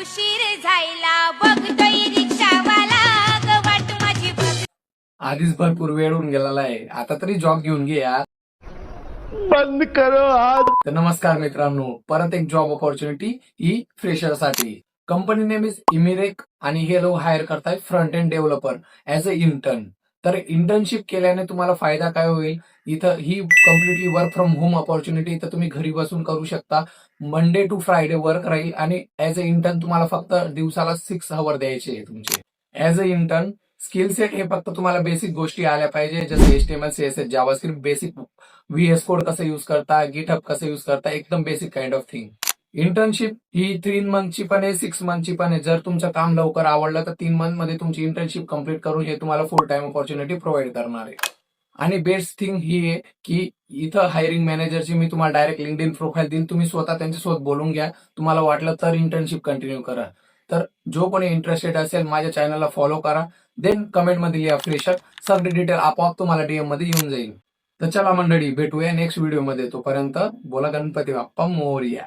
उशीर झाला बघतोय रिक्षावाला ग वाट माझी बघ. आधीच भरपूर वेळ होऊन गेलेला आहे, आता तरी जॉब घेऊन घे यार. बंद करो आज. तर नमस्कार मित्रांनो, परत एक जॉब ऑपॉर्च्युनिटी ही फ्रेशर साठी. कंपनी नेम इज इमिरेक आणि हे लोक हायर करताय front end developer as a intern. तर इंटर्नशिप केल्याने तुम्हाला फायदा काय होईल, इथं ही completely work from home opportunity इथं तुम्ही घरी बसून करू शकता. मंडे टू फ्रायडे वर्क राहील आणि ऍज अ इंटर्न तुम्हाला फक्त दिवसाला 6 आवर द्यायचे आहे तुमचे. As a intern skill set हे फक्त तुम्हाला बेसिक गोष्टी आल्या पाहिजे, जसं HTML CSS JavaScript basic, VS code कसं युज करता, गिटहब कसं युज करता, एकदम basic kind of thing. Internship ही 3 मंथची पण आहे, 6 मंथची पण आहे. जर तुमचं काम लवकर आवडलं तर 3 मंथ मध्ये तुमची इंटर्नशिप कम्प्लीट करून हे तुम्हाला फुल टाइम ऑपॉर्च्युनिटी प्रोव्हाइड करणार आहे. आणि बेस्ट थिंग ही आहे की इथं हायरिंग मॅनेजरची मी तुम्हाला डायरेक्ट लिंक्डइन प्रोफाईल देईन, तुम्ही स्वतः त्यांच्यासोबत बोलून घ्या. तुम्हाला वाटलं तर इंटर्नशिप कंटिन्यू करा. तर जो कोणी इंटरेस्टेड असेल माझ्या चॅनलला फॉलो करा, देन कमेंटमध्ये लिहा फ्रेशर, सगळे डिटेल आपोआप तुम्हाला DM मध्ये येऊन जाईल. तर चला मंडळी, भेटूया नेक्स्ट व्हिडिओमध्ये. तोपर्यंत बोला गणपती बाप्पा मोरया.